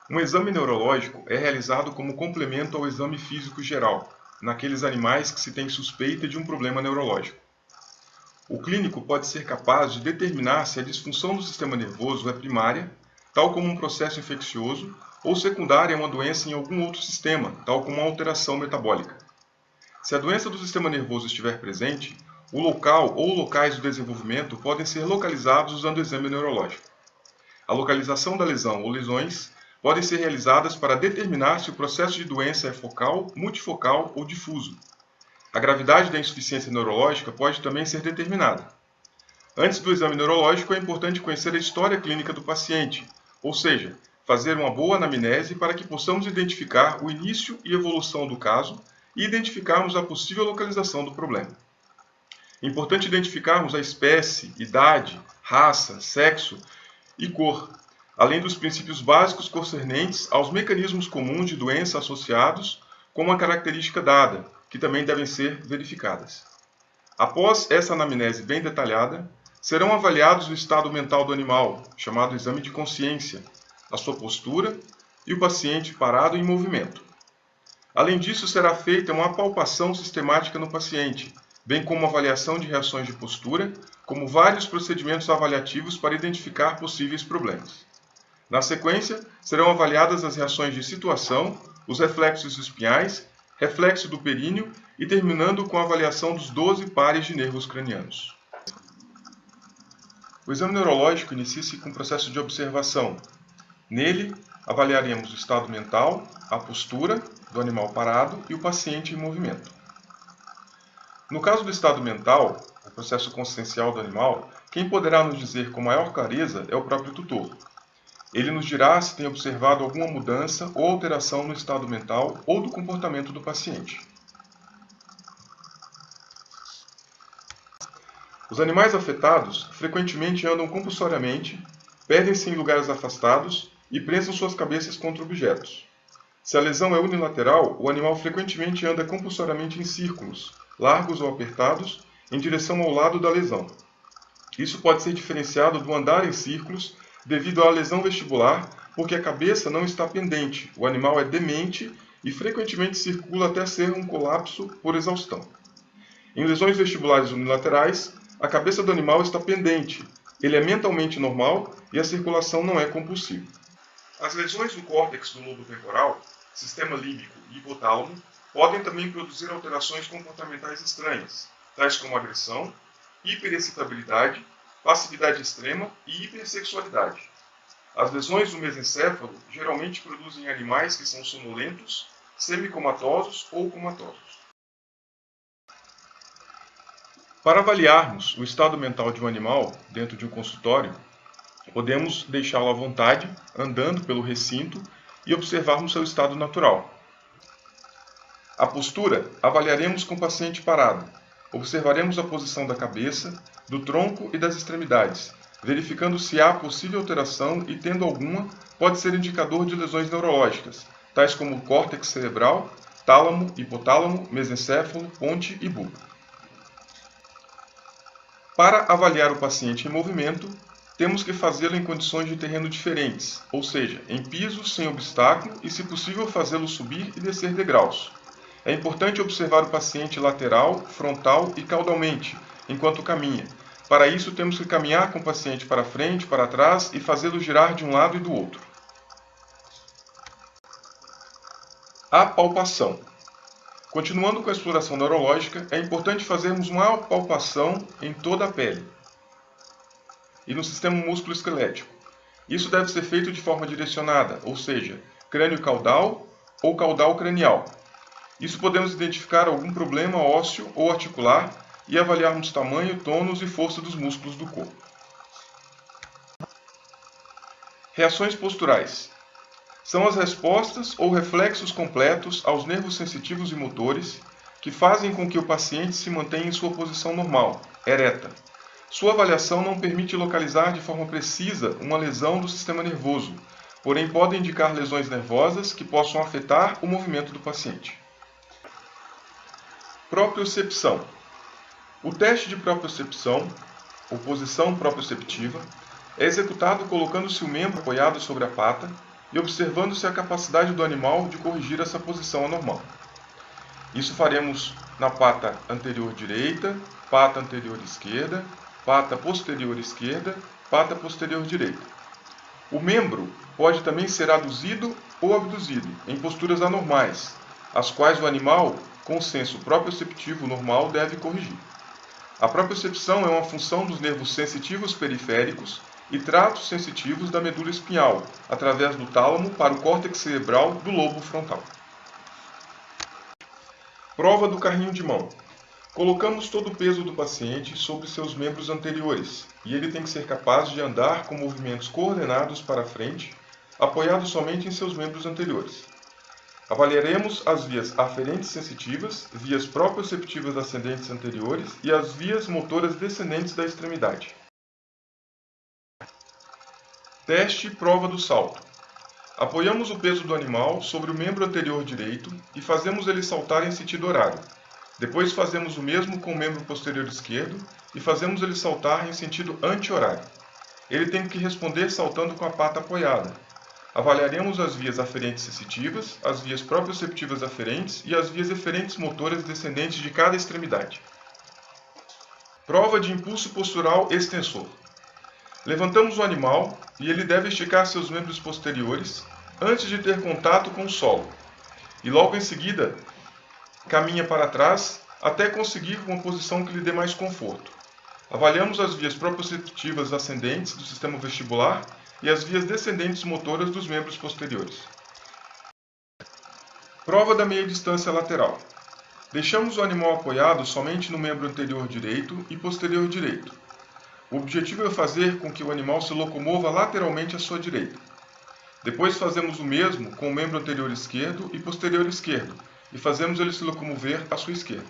Um exame neurológico é realizado como complemento ao exame físico geral, naqueles animais que se tem suspeita de um problema neurológico. O clínico pode ser capaz de determinar se a disfunção do sistema nervoso é primária, tal como um processo infeccioso, ou secundária a uma doença em algum outro sistema, tal como uma alteração metabólica. Se a doença do sistema nervoso estiver presente, o local ou locais do desenvolvimento podem ser localizados usando o exame neurológico. A localização da lesão ou lesões podem ser realizadas para determinar se o processo de doença é focal, multifocal ou difuso. A gravidade da insuficiência neurológica pode também ser determinada. Antes do exame neurológico, é importante conhecer a história clínica do paciente, ou seja, fazer uma boa anamnese para que possamos identificar o início e evolução do caso e identificarmos a possível localização do problema. É importante identificarmos a espécie, idade, raça, sexo e cor, além dos princípios básicos concernentes aos mecanismos comuns de doença associados com uma característica dada, que também devem ser verificadas. Após essa anamnese bem detalhada, serão avaliados o estado mental do animal, chamado exame de consciência, a sua postura e o paciente parado em movimento. Além disso, será feita uma palpação sistemática no paciente, bem como avaliação de reações de postura, como vários procedimentos avaliativos para identificar possíveis problemas. Na sequência, serão avaliadas as reações de situação, os reflexos espinhais, reflexo do períneo e terminando com a avaliação dos 12 pares de nervos cranianos. O exame neurológico inicia-se com o processo de observação. Nele, avaliaremos o estado mental, a postura do animal parado e o paciente em movimento. No caso do estado mental, o processo consciencial do animal, quem poderá nos dizer com maior clareza é o próprio tutor. Ele nos dirá se tem observado alguma mudança ou alteração no estado mental ou do comportamento do paciente. Os animais afetados frequentemente andam compulsoriamente, perdem-se em lugares afastados e prensam suas cabeças contra objetos. Se a lesão é unilateral, o animal frequentemente anda compulsoriamente em círculos, largos ou apertados, em direção ao lado da lesão. Isso pode ser diferenciado do andar em círculos devido à lesão vestibular, porque a cabeça não está pendente, o animal é demente e frequentemente circula até ser um colapso por exaustão. Em lesões vestibulares unilaterais, a cabeça do animal está pendente, ele é mentalmente normal e a circulação não é compulsiva. As lesões do córtex do lobo temporal, sistema límbico e hipotálamo podem também produzir alterações comportamentais estranhas, tais como agressão, hiperexcitabilidade, passividade extrema e hipersexualidade. As lesões do mesencéfalo geralmente produzem animais que são sonolentos, semicomatosos ou comatosos. Para avaliarmos o estado mental de um animal dentro de um consultório, podemos deixá-lo à vontade, andando pelo recinto e observarmos seu estado natural. A postura avaliaremos com o paciente parado. Observaremos a posição da cabeça, do tronco e das extremidades, verificando se há possível alteração e, tendo alguma, pode ser indicador de lesões neurológicas, tais como córtex cerebral, tálamo, hipotálamo, mesencéfalo, ponte e bulbo. Para avaliar o paciente em movimento, temos que fazê-lo em condições de terreno diferentes, ou seja, em pisos sem obstáculo e, se possível, fazê-lo subir e descer degraus. É importante observar o paciente lateral, frontal e caudalmente, enquanto caminha. Para isso, temos que caminhar com o paciente para frente, para trás e fazê-lo girar de um lado e do outro. A palpação. Continuando com a exploração neurológica, é importante fazermos uma palpação em toda a pele e no sistema músculo-esquelético. Isso deve ser feito de forma direcionada, ou seja, crânio-caudal ou caudal-cranial. Isso podemos identificar algum problema ósseo ou articular e avaliarmos tamanho, tônus e força dos músculos do corpo. Reações posturais. São as respostas ou reflexos completos aos nervos sensitivos e motores que fazem com que o paciente se mantenha em sua posição normal, ereta. Sua avaliação não permite localizar de forma precisa uma lesão do sistema nervoso, porém pode indicar lesões nervosas que possam afetar o movimento do paciente. Propriocepção. O teste de propriocepção, ou posição proprioceptiva, é executado colocando-se o membro apoiado sobre a pata, e observando-se a capacidade do animal de corrigir essa posição anormal. Isso faremos na pata anterior direita, pata anterior esquerda, pata posterior esquerda, pata posterior direita. O membro pode também ser aduzido ou abduzido em posturas anormais, as quais o animal, com senso proprioceptivo normal, deve corrigir. A propriocepção é uma função dos nervos sensitivos periféricos e tratos sensitivos da medula espinhal, através do tálamo para o córtex cerebral do lobo frontal. Prova do carrinho de mão. Colocamos todo o peso do paciente sobre seus membros anteriores e ele tem que ser capaz de andar com movimentos coordenados para frente, apoiado somente em seus membros anteriores. Avaliaremos as vias aferentes sensitivas, vias proprioceptivas ascendentes anteriores e as vias motoras descendentes da extremidade. Teste prova do salto. Apoiamos o peso do animal sobre o membro anterior direito e fazemos ele saltar em sentido horário. Depois fazemos o mesmo com o membro posterior esquerdo e fazemos ele saltar em sentido anti-horário. Ele tem que responder saltando com a pata apoiada. Avaliaremos as vias aferentes sensitivas, as vias proprioceptivas aferentes e as vias eferentes motoras descendentes de cada extremidade. Prova de impulso postural extensor. Levantamos o animal e ele deve esticar seus membros posteriores antes de ter contato com o solo. E logo em seguida, caminha para trás até conseguir uma posição que lhe dê mais conforto. Avaliamos as vias proprioceptivas ascendentes do sistema vestibular e as vias descendentes motoras dos membros posteriores. Prova da meia distância lateral. Deixamos o animal apoiado somente no membro anterior direito e posterior direito. O objetivo é fazer com que o animal se locomova lateralmente à sua direita. Depois fazemos o mesmo com o membro anterior esquerdo e posterior esquerdo, e fazemos ele se locomover à sua esquerda.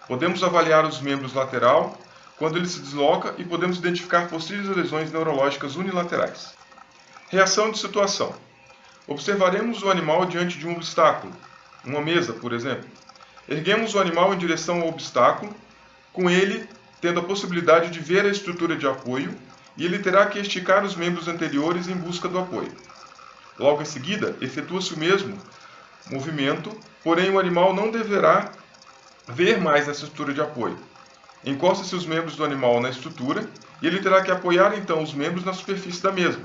Podemos avaliar os membros lateral quando ele se desloca e podemos identificar possíveis lesões neurológicas unilaterais. Reação de situação. Observaremos o animal diante de um obstáculo, uma mesa, por exemplo. Erguemos o animal em direção ao obstáculo, com ele tendo a possibilidade de ver a estrutura de apoio, e ele terá que esticar os membros anteriores em busca do apoio. Logo em seguida, efetua-se o mesmo movimento, porém o animal não deverá ver mais essa estrutura de apoio. Encosta-se os membros do animal na estrutura e ele terá que apoiar então os membros na superfície da mesma.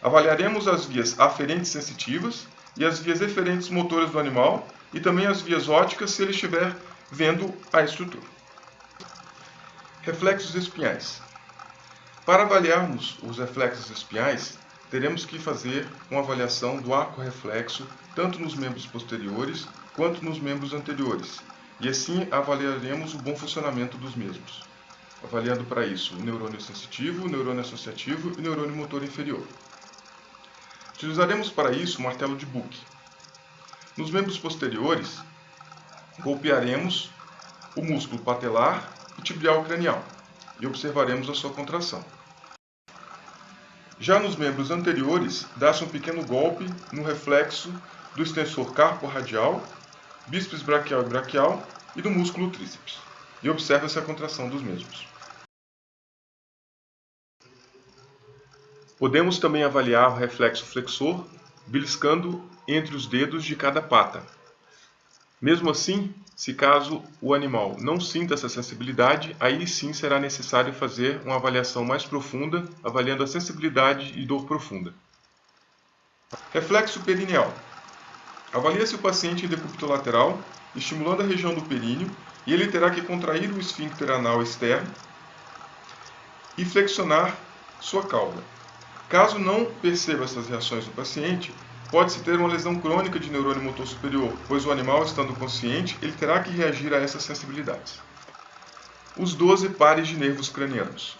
Avaliaremos as vias aferentes sensitivas e as vias eferentes motoras do animal e também as vias ópticas se ele estiver vendo a estrutura. Reflexos espinhais. Para avaliarmos os reflexos espinhais, teremos que fazer uma avaliação do arco reflexo tanto nos membros posteriores quanto nos membros anteriores, e assim avaliaremos o bom funcionamento dos mesmos, avaliando para isso o neurônio sensitivo, o neurônio associativo e o neurônio motor inferior. Utilizaremos para isso o martelo de Buck. Nos membros posteriores, golpearemos o músculo patelar e tibial cranial e observaremos a sua contração. Já nos membros anteriores, dá-se um pequeno golpe no reflexo do extensor carpo-radial, bíceps braquial e braquial e do músculo tríceps, e observa-se a contração dos mesmos. Podemos também avaliar o reflexo flexor, beliscando entre os dedos de cada pata. Mesmo assim, se caso o animal não sinta essa sensibilidade, aí sim será necessário fazer uma avaliação mais profunda, avaliando a sensibilidade e dor profunda. Reflexo perineal. Avalia-se o paciente em decúbito lateral, estimulando a região do períneo, e ele terá que contrair o esfíncter anal externo e flexionar sua cauda. Caso não perceba essas reações no paciente, pode-se ter uma lesão crônica de neurônio motor superior, pois o animal, estando consciente, ele terá que reagir a essas sensibilidades. Os 12 pares de nervos cranianos.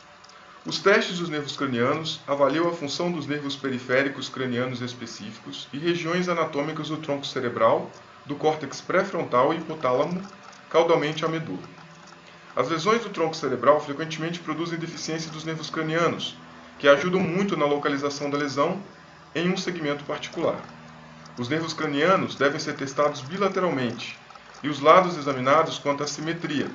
Os testes dos nervos cranianos avaliam a função dos nervos periféricos cranianos específicos e regiões anatômicas do tronco cerebral, do córtex pré-frontal e hipotálamo, caudalmente à medula. As lesões do tronco cerebral frequentemente produzem deficiência dos nervos cranianos, que ajudam muito na localização da lesão em um segmento particular. Os nervos cranianos devem ser testados bilateralmente e os lados examinados quanto à simetria.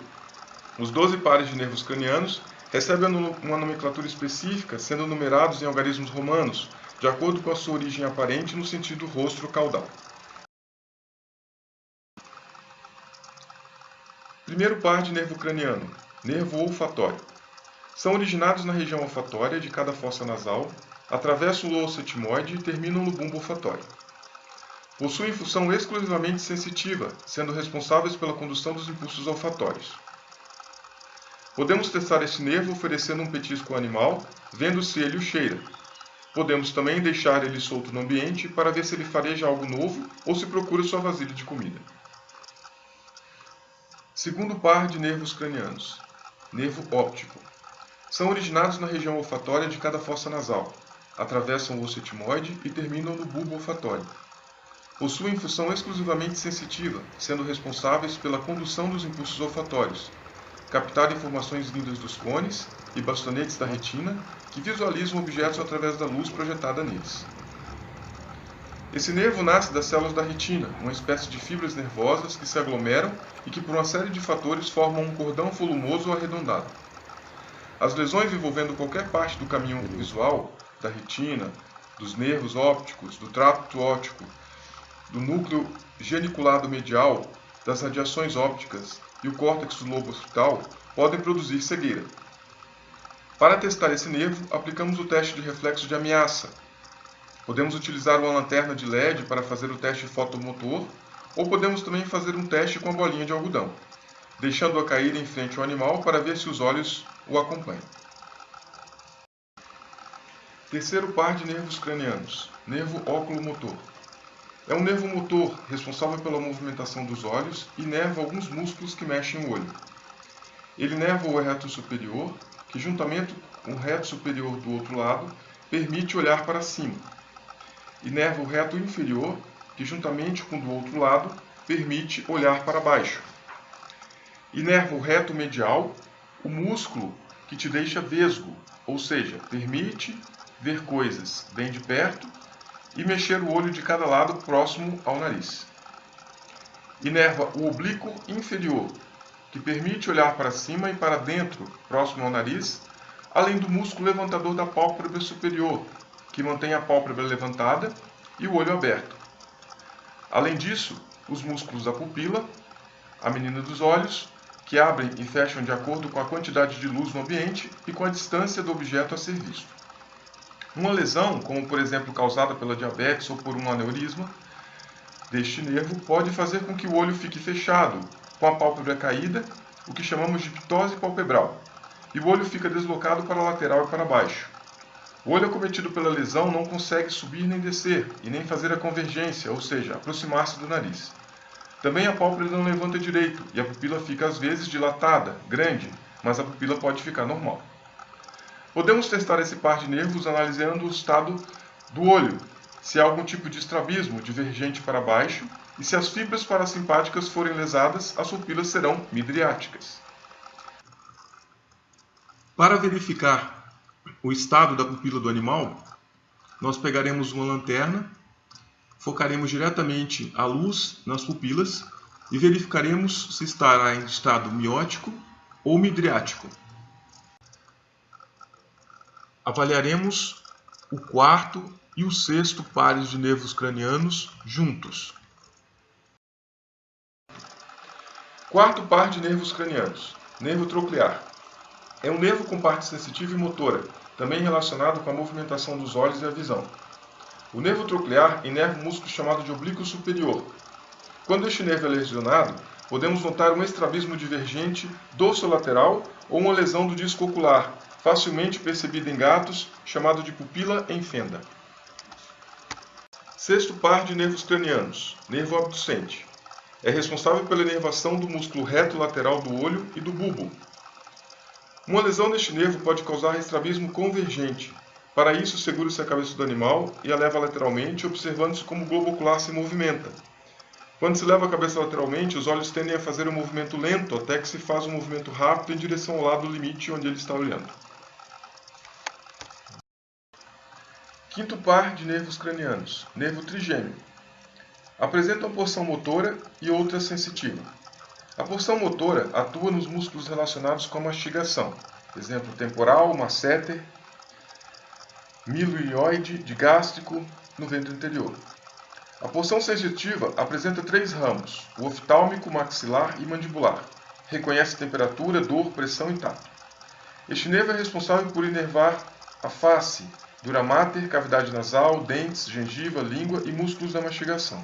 Os 12 pares de nervos cranianos recebem uma nomenclatura específica, sendo numerados em algarismos romanos, de acordo com a sua origem aparente no sentido rostro-caudal. Primeiro par de nervo craniano, nervo olfatório. São originados na região olfatória de cada fossa nasal, atravessam o osso etimoide e terminam no bulbo olfatório. Possuem função exclusivamente sensitiva, sendo responsáveis pela condução dos impulsos olfatórios. Podemos testar esse nervo oferecendo um petisco ao animal, vendo se ele o cheira. Podemos também deixar ele solto no ambiente para ver se ele fareja algo novo ou se procura sua vasilha de comida. Segundo par de nervos cranianos, nervo óptico. São originados na região olfatória de cada fossa nasal, atravessam o osso etimoide e terminam no bulbo olfatório. Possuem função exclusivamente sensitiva, sendo responsáveis pela condução dos impulsos olfatórios, captar informações vindas dos cones e bastonetes da retina, que visualizam objetos através da luz projetada neles. Esse nervo nasce das células da retina, uma espécie de fibras nervosas que se aglomeram e que, por uma série de fatores, formam um cordão volumoso ou arredondado. As lesões envolvendo qualquer parte do caminho visual, da retina, dos nervos ópticos, do trato óptico, do núcleo geniculado medial, das radiações ópticas e o córtex do lobo occipital, podem produzir cegueira. Para testar esse nervo, aplicamos o teste de reflexo de ameaça. Podemos utilizar uma lanterna de LED para fazer o teste fotomotor, ou podemos também fazer um teste com a bolinha de algodão, deixando-a cair em frente ao animal para ver se os olhos o acompanham. Terceiro par de nervos cranianos, nervo oculomotor. É um nervo motor responsável pela movimentação dos olhos e inerva alguns músculos que mexem o olho. Ele inerva o reto superior, que juntamente com o reto superior do outro lado, permite olhar para cima. Inerva o reto inferior, que juntamente com o do outro lado, permite olhar para baixo. Inerva o reto medial, o músculo que te deixa vesgo, ou seja, permite ver coisas bem de perto e mexer o olho de cada lado próximo ao nariz. Inerva o oblíquo inferior, que permite olhar para cima e para dentro, próximo ao nariz, além do músculo levantador da pálpebra superior, que mantém a pálpebra levantada e o olho aberto. Além disso, os músculos da pupila, a menina dos olhos, que abrem e fecham de acordo com a quantidade de luz no ambiente e com a distância do objeto a ser visto. Uma lesão, como por exemplo causada pela diabetes ou por um aneurisma deste nervo, pode fazer com que o olho fique fechado, com a pálpebra caída, o que chamamos de ptose palpebral, e o olho fica deslocado para a lateral e para baixo. O olho acometido pela lesão não consegue subir nem descer, e nem fazer a convergência, ou seja, aproximar-se do nariz. Também a pálpebra não levanta direito, e a pupila fica às vezes dilatada, grande, mas a pupila pode ficar normal. Podemos testar esse par de nervos analisando o estado do olho, se há algum tipo de estrabismo divergente para baixo, e se as fibras parasimpáticas forem lesadas, as pupilas serão midriáticas. Para verificar o estado da pupila do animal, nós pegaremos uma lanterna, focaremos diretamente a luz nas pupilas e verificaremos se estará em estado miótico ou midriático. Avaliaremos o quarto e o sexto pares de nervos cranianos juntos. Quarto par de nervos cranianos, nervo troclear. É um nervo com parte sensitiva e motora, também relacionado com a movimentação dos olhos e a visão. O nervo troclear inerva um músculo chamado de oblíquo superior. Quando este nervo é lesionado, podemos notar um estrabismo divergente dorsolateral ou uma lesão do disco ocular, facilmente percebida em gatos, chamado de pupila em fenda. Sexto par de nervos cranianos, nervo abducente. É responsável pela inervação do músculo reto lateral do olho e do bulbo. Uma lesão neste nervo pode causar estrabismo convergente. Para isso, segura-se a cabeça do animal e a leva lateralmente, observando-se como o globo ocular se movimenta. Quando se leva a cabeça lateralmente, os olhos tendem a fazer um movimento lento, até que se faz um movimento rápido em direção ao lado limite onde ele está olhando. Quinto par de nervos cranianos, nervo trigêmeo. Apresenta uma porção motora e outra sensitiva. A porção motora atua nos músculos relacionados com a mastigação, exemplo temporal, masseter, milioide digástrico no ventro inferior. A porção sensitiva apresenta 3 ramos, o oftálmico, maxilar e mandibular. Reconhece temperatura, dor, pressão e tato. Este nervo é responsável por inervar a face, dura mater, cavidade nasal, dentes, gengiva, língua e músculos da mastigação.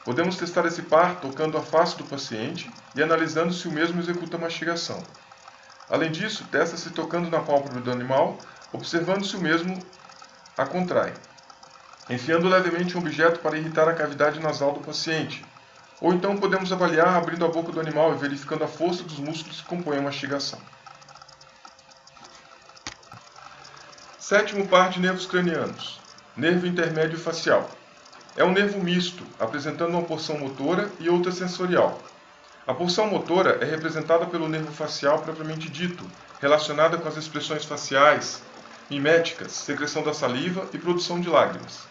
Podemos testar esse par tocando a face do paciente e analisando se o mesmo executa a mastigação. Além disso, testa-se tocando na pálpebra do animal, observando se o mesmo a contrai, enfiando levemente um objeto para irritar a cavidade nasal do paciente. Ou então podemos avaliar abrindo a boca do animal e verificando a força dos músculos que compõem a mastigação. Sétimo par de nervos cranianos. Nervo intermédio facial. É um nervo misto, apresentando uma porção motora e outra sensorial. A porção motora é representada pelo nervo facial propriamente dito, relacionada com as expressões faciais, miméticas, secreção da saliva e produção de lágrimas.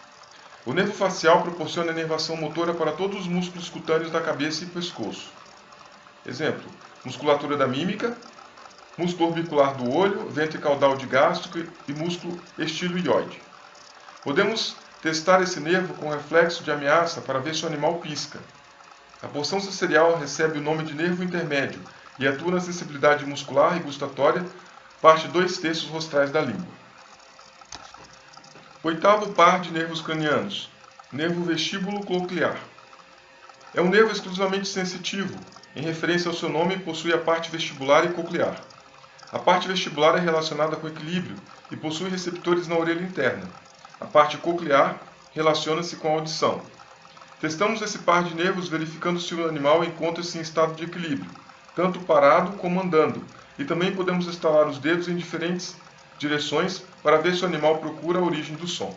O nervo facial proporciona inervação motora para todos os músculos cutâneos da cabeça e pescoço. Exemplo: musculatura da mímica, músculo orbicular do olho, ventre caudal digástrico e músculo estiloide. Podemos testar esse nervo com reflexo de ameaça para ver se o animal pisca. A porção sensorial recebe o nome de nervo intermédio e atua na sensibilidade muscular e gustatória, parte 2/3 rostrais da língua. Oitavo par de nervos cranianos. Nervo vestíbulo coclear. É um nervo exclusivamente sensitivo. Em referência ao seu nome, possui a parte vestibular e coclear. A parte vestibular é relacionada com o equilíbrio e possui receptores na orelha interna. A parte coclear relaciona-se com a audição. Testamos esse par de nervos verificando se o animal encontra-se em estado de equilíbrio, tanto parado como andando, e também podemos estalar os dedos em diferentes direções para ver se o animal procura a origem do som.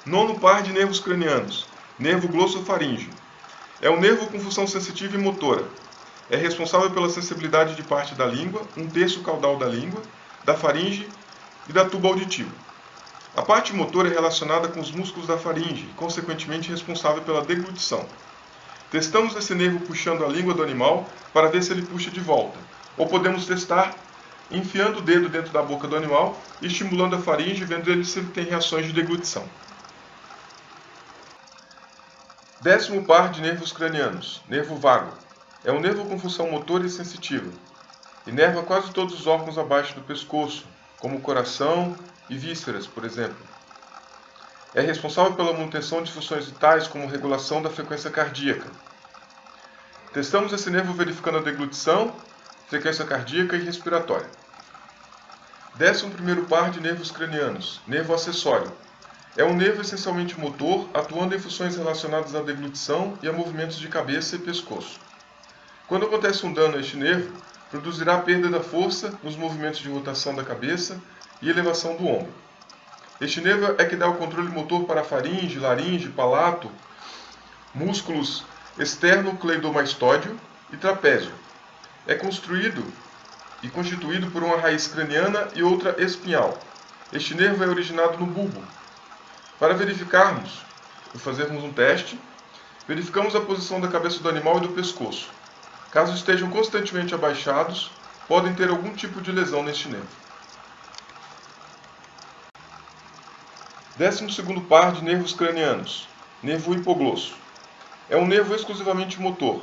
Nono par de nervos cranianos. Nervo glossofaríngeo. É um nervo com função sensitiva e motora. É responsável pela sensibilidade de parte da língua, 1/3 caudal da língua, da faringe e da tuba auditiva. A parte motora é relacionada com os músculos da faringe e, consequentemente, responsável pela deglutição. Testamos esse nervo puxando a língua do animal para ver se ele puxa de volta, ou podemos testar enfiando o dedo dentro da boca do animal e estimulando a faringe, vendo se ele tem reações de deglutição. Décimo par de nervos cranianos. Nervo vago. É um nervo com função motora e sensitiva. Inerva quase todos os órgãos abaixo do pescoço, como o coração e vísceras, por exemplo. É responsável pela manutenção de funções vitais, como regulação da frequência cardíaca. Testamos esse nervo verificando a deglutição, frequência cardíaca e respiratória. 11º par de nervos cranianos. Nervo acessório. É um nervo essencialmente motor, atuando em funções relacionadas à deglutição e a movimentos de cabeça e pescoço. Quando acontece um dano a este nervo, produzirá perda da força nos movimentos de rotação da cabeça e elevação do ombro. Este nervo é que dá o controle motor para a faringe, laringe, palato, músculos externo-cleidomastóideo e trapézio. É construído e constituído por uma raiz craniana e outra espinhal. Este nervo é originado no bulbo. Para verificarmos e fazermos um teste, verificamos a posição da cabeça do animal e do pescoço. Caso estejam constantemente abaixados, podem ter algum tipo de lesão neste nervo. 12º par de nervos cranianos. Nervo hipoglosso. É um nervo exclusivamente motor.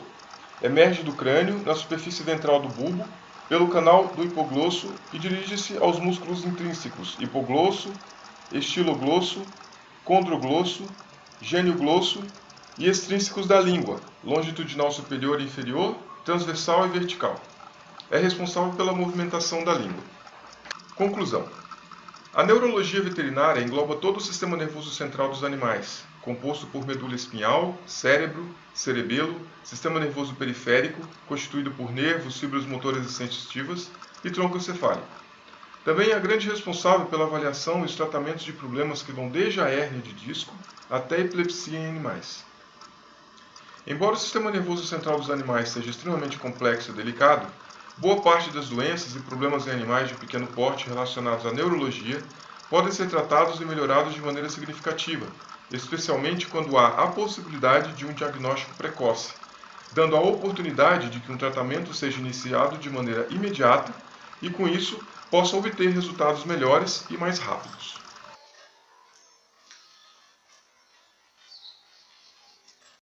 Emerge do crânio, na superfície ventral do bulbo, pelo canal do hipoglosso e dirige-se aos músculos intrínsecos hipoglosso, estiloglosso, condroglosso, genioglosso e extrínsecos da língua, longitudinal superior e inferior, transversal e vertical. É responsável pela movimentação da língua. Conclusão. A neurologia veterinária engloba todo o sistema nervoso central dos animais, composto por medula espinhal, cérebro, cerebelo, sistema nervoso periférico, constituído por nervos, fibras motoras e sensitivas, e tronco encefálico. Também é a grande responsável pela avaliação e os tratamentos de problemas que vão desde a hérnia de disco até a epilepsia em animais. Embora o sistema nervoso central dos animais seja extremamente complexo e delicado, boa parte das doenças e problemas em animais de pequeno porte relacionados à neurologia podem ser tratados e melhorados de maneira significativa, especialmente quando há a possibilidade de um diagnóstico precoce, dando a oportunidade de que um tratamento seja iniciado de maneira imediata e, com isso, possa obter resultados melhores e mais rápidos.